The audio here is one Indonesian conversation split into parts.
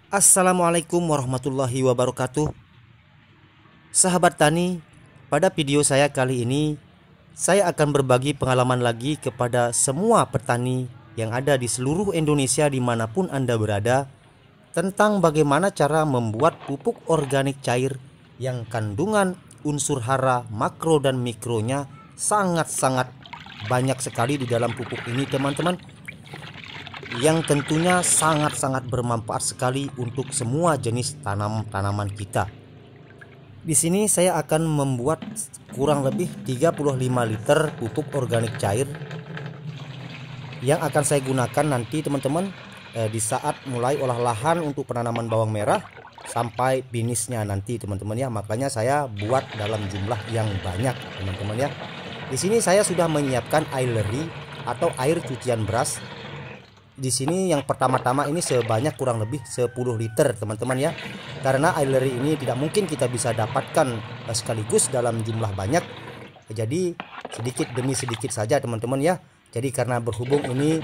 Assalamualaikum warahmatullahi wabarakatuh. Sahabat tani, pada video saya kali ini saya akan berbagi pengalaman lagi kepada semua petani yang ada di seluruh Indonesia dimanapun Anda berada, tentang bagaimana cara membuat pupuk organik cair yang kandungan unsur hara makro dan mikronya sangat-sangat banyak sekali di dalam pupuk ini, teman-teman, yang tentunya sangat-sangat bermanfaat sekali untuk semua jenis tanaman kita. Di sini saya akan membuat kurang lebih 35 liter pupuk organik cair yang akan saya gunakan nanti, teman-teman, di saat mulai olah lahan untuk penanaman bawang merah sampai finishnya nanti, teman-teman ya. Makanya saya buat dalam jumlah yang banyak, teman-teman ya. Di sini saya sudah menyiapkan aileri atau air cucian beras. Di sini yang pertama-tama ini sebanyak kurang lebih 10 liter, teman-teman ya. Karena aileri ini tidak mungkin kita bisa dapatkan sekaligus dalam jumlah banyak. Jadi sedikit demi sedikit saja, teman-teman ya. Jadi karena berhubung ini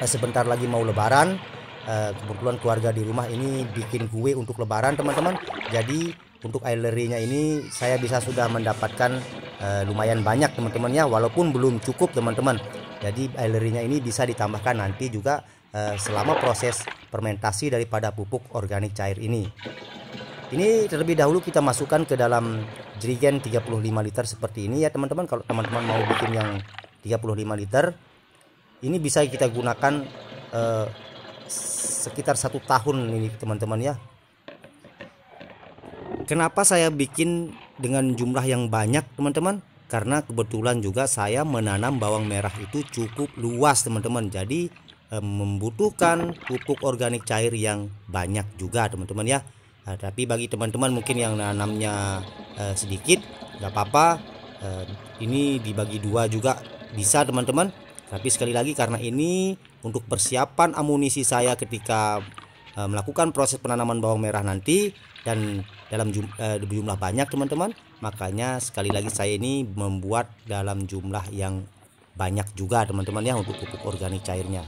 sebentar lagi mau lebaran, kebetulan keluarga di rumah ini bikin kue untuk lebaran, teman-teman. Jadi untuk ailerinya ini saya bisa sudah mendapatkan lumayan banyak, teman-teman ya, walaupun belum cukup, teman-teman. Jadi ailerinya ini bisa ditambahkan nanti juga selama proses fermentasi daripada pupuk organik cair ini. Ini terlebih dahulu kita masukkan ke dalam jerigen 35 liter seperti ini ya, teman-teman. Kalau teman-teman mau bikin yang 35 liter, ini bisa kita gunakan sekitar 1 tahun ini, teman-teman ya. Kenapa saya bikin dengan jumlah yang banyak, teman-teman? Karena kebetulan juga saya menanam bawang merah itu cukup luas, teman-teman. Jadi membutuhkan pupuk organik cair yang banyak juga, teman-teman ya. Tapi bagi teman-teman mungkin yang nanamnya sedikit, nggak apa-apa. Ini dibagi dua juga bisa, teman-teman. Tapi sekali lagi, karena ini untuk persiapan amunisi saya ketika melakukan proses penanaman bawang merah nanti dan dalam jumlah banyak, teman-teman, makanya sekali lagi saya ini membuat dalam jumlah yang banyak juga, teman-teman ya, untuk pupuk organik cairnya.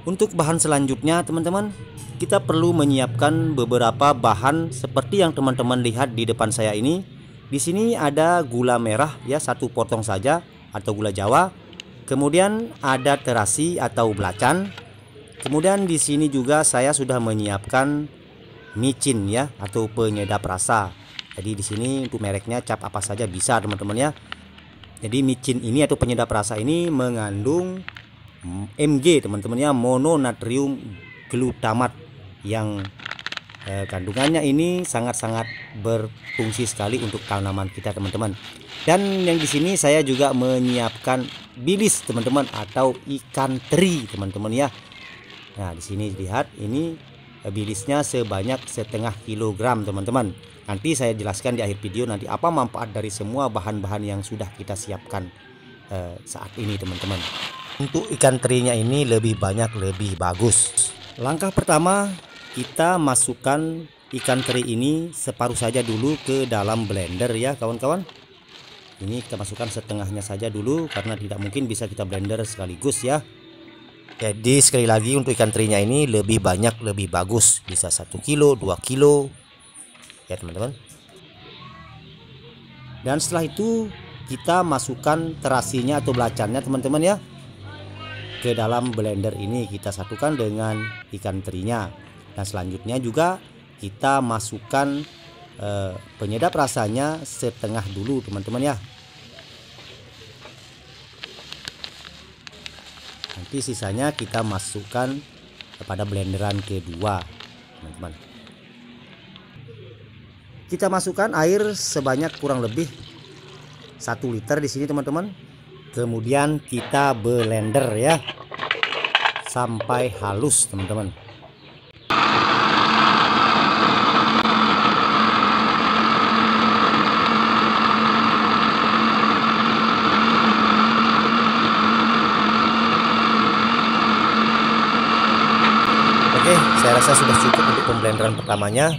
Untuk bahan selanjutnya, teman-teman, kita perlu menyiapkan beberapa bahan seperti yang teman-teman lihat di depan saya ini. Di sini ada gula merah ya, 1 potong saja atau gula Jawa. Kemudian ada terasi atau belacan. Kemudian di sini juga saya sudah menyiapkan micin ya, atau penyedap rasa. Jadi di sini untuk mereknya cap apa saja bisa, teman-teman ya. Jadi micin ini atau penyedap rasa ini mengandung Mg, teman-teman ya, mononatrium glutamat, yang kandungannya ini sangat-sangat berfungsi sekali untuk tanaman kita, teman-teman. Dan yang di sini saya juga menyiapkan bilis, teman-teman, atau ikan teri, teman-teman ya. Nah, di sini lihat ini bilisnya sebanyak 0,5 kilogram, teman-teman. Nanti saya jelaskan di akhir video nanti apa manfaat dari semua bahan-bahan yang sudah kita siapkan saat ini, teman-teman. Untuk ikan terinya ini lebih banyak lebih bagus. Langkah pertama, kita masukkan ikan teri ini separuh saja dulu ke dalam blender ya, kawan-kawan. Ini kita masukkan setengahnya saja dulu karena tidak mungkin bisa kita blender sekaligus ya. Jadi sekali lagi, untuk ikan terinya ini lebih banyak lebih bagus, bisa 1 kilo 2 kilo ya, teman-teman. Dan setelah itu kita masukkan terasinya atau belacannya, teman-teman ya, ke dalam blender ini. Kita satukan dengan ikan terinya. Dan selanjutnya juga kita masukkan penyedap rasanya setengah dulu, teman-teman ya. Nanti sisanya kita masukkan kepada blenderan kedua, teman-teman. Kita masukkan air sebanyak kurang lebih 1 liter di sini, teman-teman. Kemudian kita blender ya sampai halus, teman-teman. Oke, saya rasa sudah cukup untuk pemblenderan pertamanya.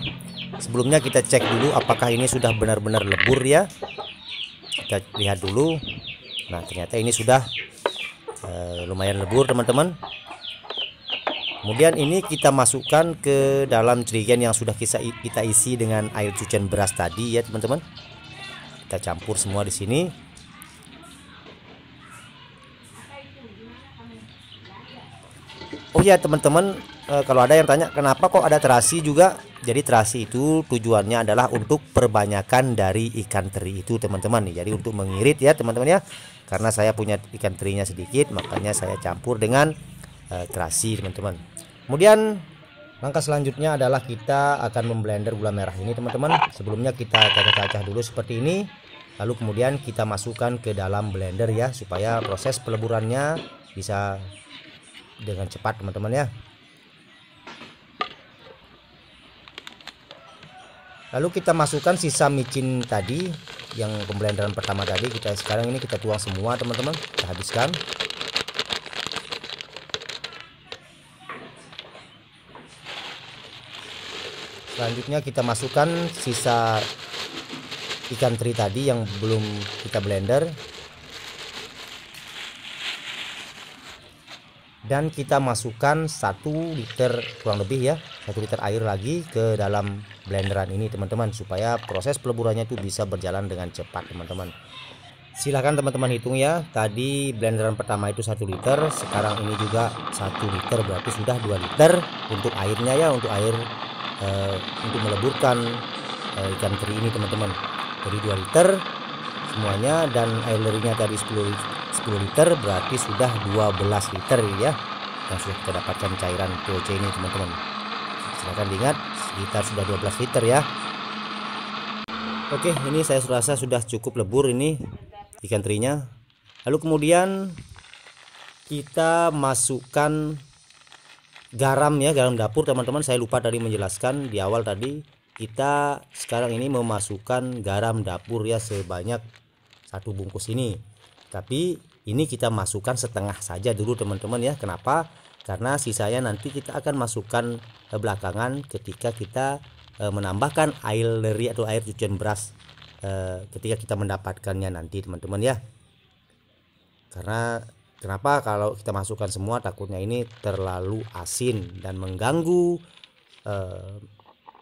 Sebelumnya kita cek dulu apakah ini sudah benar-benar lebur ya. Kita lihat dulu. Nah ternyata ini sudah lumayan lebur teman-teman. Kemudian ini kita masukkan ke dalam jerigen yang sudah kita isi dengan air cucian beras tadi ya teman-teman. Kita campur semua di sini. Oh ya teman-teman, kalau ada yang tanya kenapa kok ada terasi juga. Jadi terasi itu tujuannya adalah untuk perbanyakan dari ikan teri itu teman-teman. Jadi untuk mengirit ya teman-teman ya. Karena saya punya ikan terinya sedikit, makanya saya campur dengan terasi teman-teman. Kemudian langkah selanjutnya adalah kita akan memblender gula merah ini teman-teman. Sebelumnya kita cacah-cacah dulu seperti ini. Lalu kemudian kita masukkan ke dalam blender ya, supaya proses peleburannya bisa dengan cepat teman-teman ya. Lalu kita masukkan sisa micin tadi yang pemblenderan pertama tadi, sekarang ini kita tuang semua teman-teman, kita habiskan. Selanjutnya kita masukkan sisa ikan teri tadi yang belum kita blender. Dan kita masukkan 1 liter kurang lebih ya, 1 liter air lagi ke dalam blenderan ini teman-teman, supaya proses peleburannya itu bisa berjalan dengan cepat teman-teman. Silahkan teman-teman hitung ya, tadi blenderan pertama itu 1 liter, sekarang ini juga 1 liter, berarti sudah 2 liter untuk airnya ya, untuk air untuk meleburkan ikan teri ini teman-teman. Jadi 2 liter semuanya, dan air lerinya tadi 10 liter, berarti sudah 12 liter ya yang sudah kita dapatkan cairan POC ini teman-teman. Silahkan diingat sekitar sudah 12 liter ya. Oke, ini saya rasa sudah cukup lebur ini ikan terinya. Lalu kemudian kita masukkan garam ya, garam dapur teman-teman. Saya lupa tadi menjelaskan di awal tadi. Kita sekarang ini memasukkan garam dapur ya, sebanyak 1 bungkus ini. Tapi ini kita masukkan setengah saja dulu teman-teman ya. Kenapa? Karena sisanya nanti kita akan masukkan belakangan ketika kita menambahkan air leri atau air cucian beras ketika kita mendapatkannya nanti teman-teman ya. Karena kenapa? Kalau kita masukkan semua takutnya ini terlalu asin dan mengganggu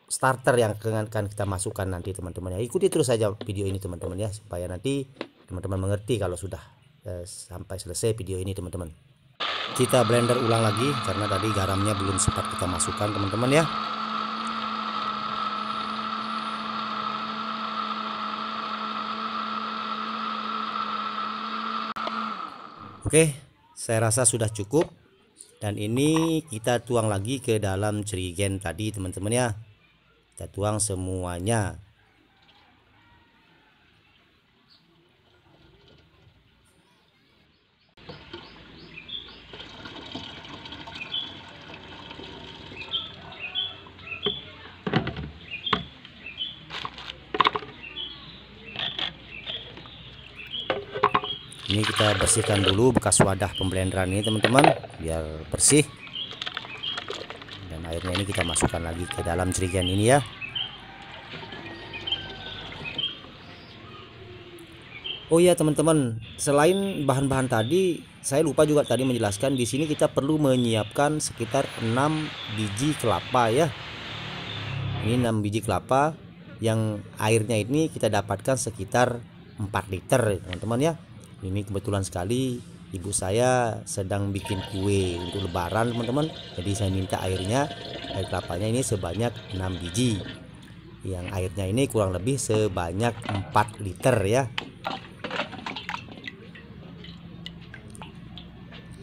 starter yang akan kita masukkan nanti teman-teman ya. Ikuti terus saja video ini teman-teman ya, supaya nanti teman-teman mengerti kalau sudah sampai selesai video ini teman-teman. Kita blender ulang lagi karena tadi garamnya belum sempat kita masukkan teman-teman ya. Oke, saya rasa sudah cukup, dan ini kita tuang lagi ke dalam jerigen tadi teman-teman ya. Kita tuang semuanya. Ini kita bersihkan dulu bekas wadah pemblenderan ini teman-teman, biar bersih. Dan airnya ini kita masukkan lagi ke dalam jerigen ini ya. Oh ya teman-teman, selain bahan-bahan tadi, saya lupa juga tadi menjelaskan, di sini kita perlu menyiapkan sekitar 6 biji kelapa ya. Ini 6 biji kelapa yang airnya ini kita dapatkan sekitar 4 liter teman-teman ya. Ini kebetulan sekali ibu saya sedang bikin kue untuk lebaran teman-teman. Jadi saya minta air kelapanya ini sebanyak 6 biji. Yang airnya ini kurang lebih sebanyak 4 liter ya.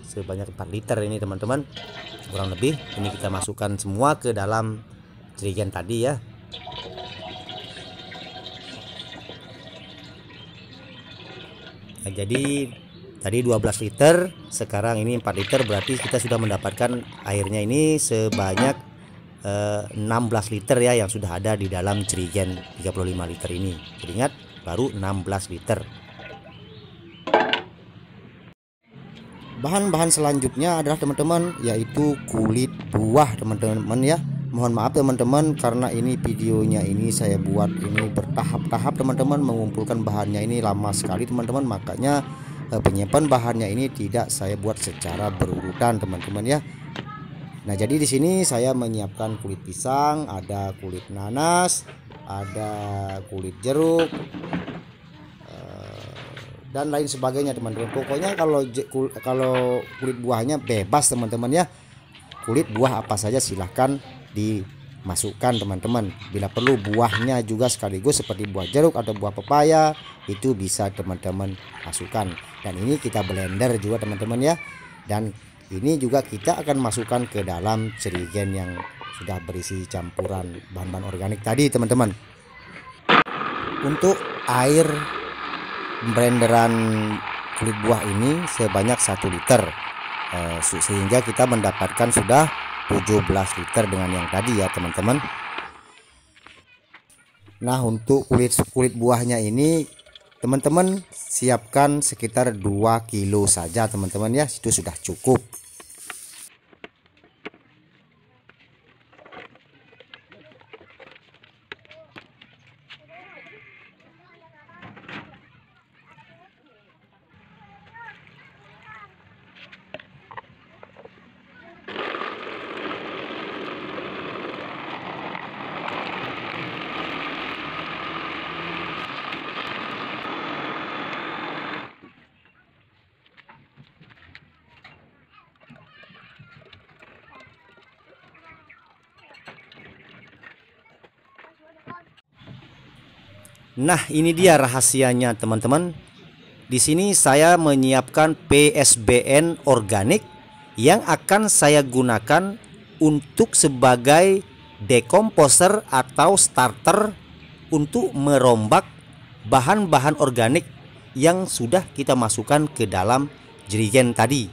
Sebanyak 4 liter ini teman-teman, kurang lebih. Ini kita masukkan semua ke dalam jerigen tadi ya. Nah, jadi tadi 12 liter, sekarang ini 4 liter, berarti kita sudah mendapatkan airnya ini sebanyak 16 liter ya, yang sudah ada di dalam jerigen 35 liter ini. Jadi ingat, baru 16 liter. Bahan-bahan selanjutnya adalah teman-teman, yaitu kulit buah teman-teman ya. Mohon maaf teman-teman, karena ini videonya ini saya buat ini bertahap-tahap teman-teman, mengumpulkan bahannya ini lama sekali teman-teman, makanya penyimpan bahannya ini tidak saya buat secara berurutan teman-teman ya. Nah, jadi di sini saya menyiapkan kulit pisang, ada kulit nanas, ada kulit jeruk, dan lain sebagainya teman-teman. Pokoknya kalau kulit buahnya bebas teman-teman ya. Kulit buah apa saja silahkan dimasukkan teman-teman. Bila perlu buahnya juga sekaligus seperti buah jeruk atau buah pepaya, itu bisa teman-teman masukkan. Dan ini kita blender juga teman-teman ya. Dan ini juga kita akan masukkan ke dalam jerigen yang sudah berisi campuran bahan-bahan organik tadi teman-teman. Untuk air blenderan kulit buah ini sebanyak 1 liter, sehingga kita mendapatkan sudah 17 liter dengan yang tadi ya teman-teman. Nah, untuk kulit buahnya ini teman-teman siapkan sekitar 2 kilo saja teman-teman ya, itu sudah cukup. Nah, ini dia rahasianya teman-teman. Di sini saya menyiapkan PSBN organik yang akan saya gunakan untuk sebagai dekomposer atau starter untuk merombak bahan-bahan organik yang sudah kita masukkan ke dalam jerigen tadi.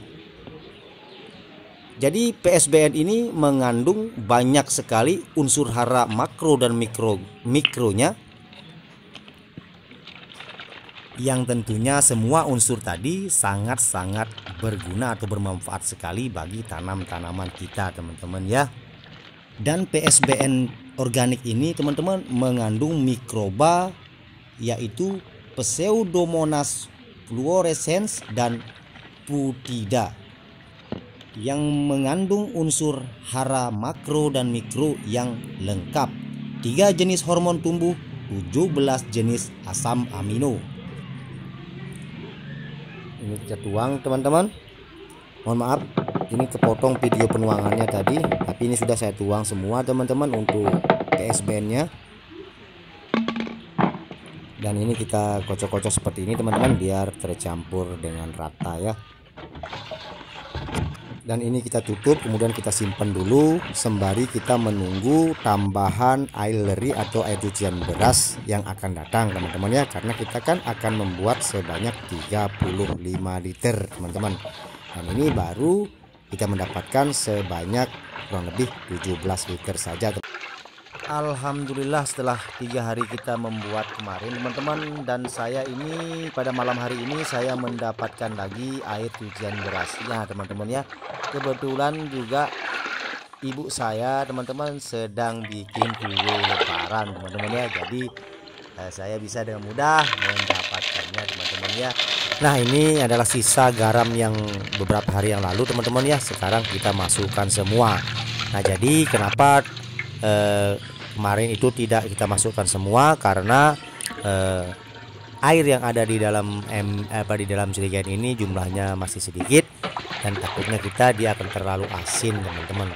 Jadi PSBN ini mengandung banyak sekali unsur hara makro dan mikronya, yang tentunya semua unsur tadi sangat-sangat berguna atau bermanfaat sekali bagi tanam-tanaman kita teman-teman ya. Dan PSBN organik ini teman-teman mengandung mikroba, yaitu Pseudomonas fluorescens dan Putida, yang mengandung unsur hara makro dan mikro yang lengkap, 3 jenis hormon tumbuh, 17 jenis asam amino. Ini kita tuang teman-teman. Mohon maaf, ini kepotong video penuangannya tadi, tapi ini sudah saya tuang semua teman-teman untuk PSBN nya. Dan ini kita kocok-kocok seperti ini teman-teman, biar tercampur dengan rata ya. Dan ini kita tutup, kemudian kita simpan dulu sembari kita menunggu tambahan air leri atau air cucian beras yang akan datang teman-teman ya, karena kita kan akan membuat sebanyak 35 liter teman-teman. Dan ini baru kita mendapatkan sebanyak kurang lebih 17 liter saja. Alhamdulillah, setelah 3 hari kita membuat kemarin teman-teman, dan saya ini pada malam hari ini saya mendapatkan lagi air cucian berasnya teman-teman ya. Kebetulan juga ibu saya teman-teman sedang bikin kue lebaran teman-teman ya, jadi saya bisa dengan mudah mendapatkannya teman-teman ya. Nah, ini adalah sisa garam yang beberapa hari yang lalu teman-teman ya, sekarang kita masukkan semua. Nah, jadi kenapa kemarin itu tidak kita masukkan semua, karena air yang ada di dalam di dalam jerigen ini jumlahnya masih sedikit dan takutnya dia akan terlalu asin teman-teman.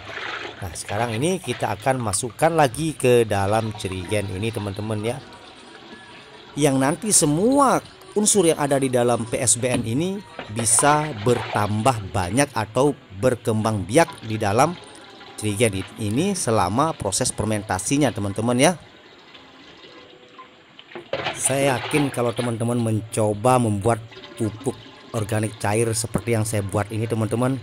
Nah, sekarang ini kita akan masukkan lagi ke dalam jerigen ini teman-teman ya, yang nanti semua unsur yang ada di dalam PSBN ini bisa bertambah banyak atau berkembang biak di dalam jerigen ini selama proses fermentasinya teman-teman ya. Saya yakin kalau teman-teman mencoba membuat pupuk organik cair seperti yang saya buat ini teman-teman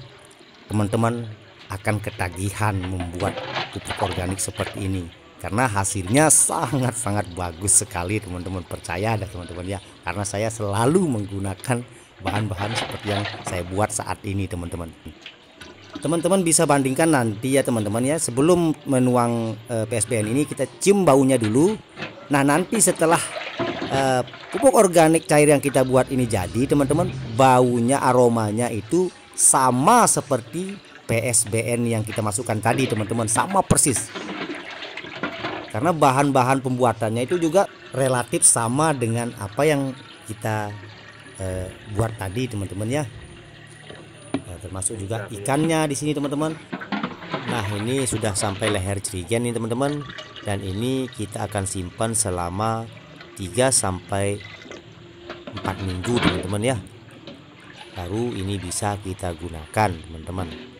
akan ketagihan membuat pupuk organik seperti ini, karena hasilnya sangat-sangat bagus sekali teman-teman, percaya ada teman-teman ya, karena saya selalu menggunakan bahan-bahan seperti yang saya buat saat ini teman-teman. Teman-teman bisa bandingkan nanti ya teman-teman ya, sebelum menuang PSBN ini kita cium baunya dulu. Nah, nanti setelah pupuk organik cair yang kita buat ini jadi teman-teman, baunya, aromanya itu sama seperti PSBN yang kita masukkan tadi teman-teman, sama persis. Karena bahan-bahan pembuatannya itu juga relatif sama dengan apa yang kita buat tadi teman-teman ya. Termasuk juga ikannya di sini teman-teman. Nah, ini sudah sampai leher jerigen nih teman-teman, dan ini kita akan simpan selama 3 sampai 4 minggu teman-teman ya. Baru ini bisa kita gunakan teman-teman.